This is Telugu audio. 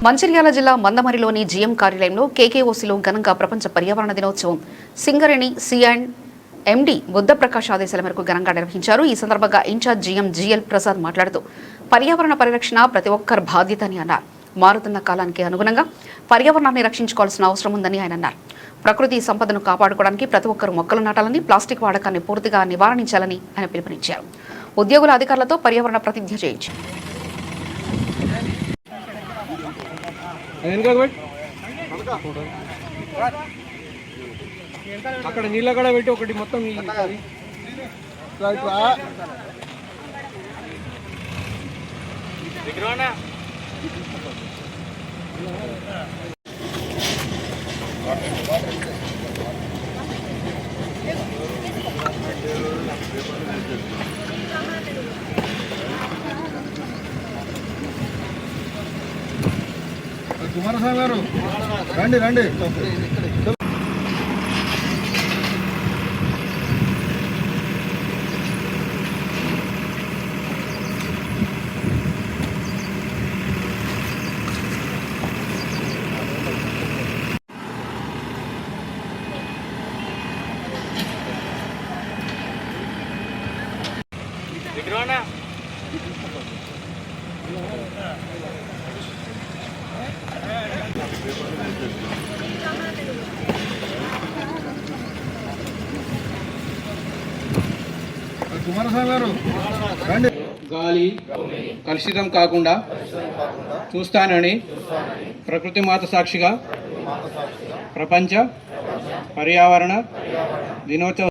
మంచిర్యాల జిల్లా మందమరిలోని జీఎం కార్యాలయంలో కేకేఓసీలో ఘనంగా ప్రపంచ పర్యావరణ దినోత్సవం సింగరేణి సిఎండ్ ఎండి బుద్ధప్రకాష్ ఆదేశాల మేరకు ఘనంగా నిర్వహించారు. ఈ సందర్భంగా ఇన్ఛార్జ్ జీఎం జిఎల్ ప్రసాద్ మాట్లాడుతూ పర్యావరణ పరిరక్షణ ప్రతి ఒక్కరి బాధ్యత అని అన్నారు. మారుతున్న కాలానికి అనుగుణంగా పర్యావరణాన్ని రక్షించుకోవాల్సిన అవసరం ఉందని ఆయన అన్నారు. ప్రకృతి సంపదను కాపాడుకోవడానికి ప్రతి ఒక్కరు మొక్కలు నాటాలని, ప్లాస్టిక్ వాడకాన్ని పూర్తిగా నివారించాలని ఆయన పిలుపునిచ్చారు. ఉద్యోగుల అధికారులతో పర్యావరణ ప్రతిజ్ఞ చేయించారు. అక్కడ నీళ్ళ కూడా పెట్టి ఒకటి మొత్తం కుమారస్వామి గారు రండి రండి. కుమారస్వామి గారు రండి. గాలి కలుషితం కాకుండా చూస్తానని ప్రకృతి మాత సాక్షిగా ప్రపంచ పర్యావరణ దినోత్సవ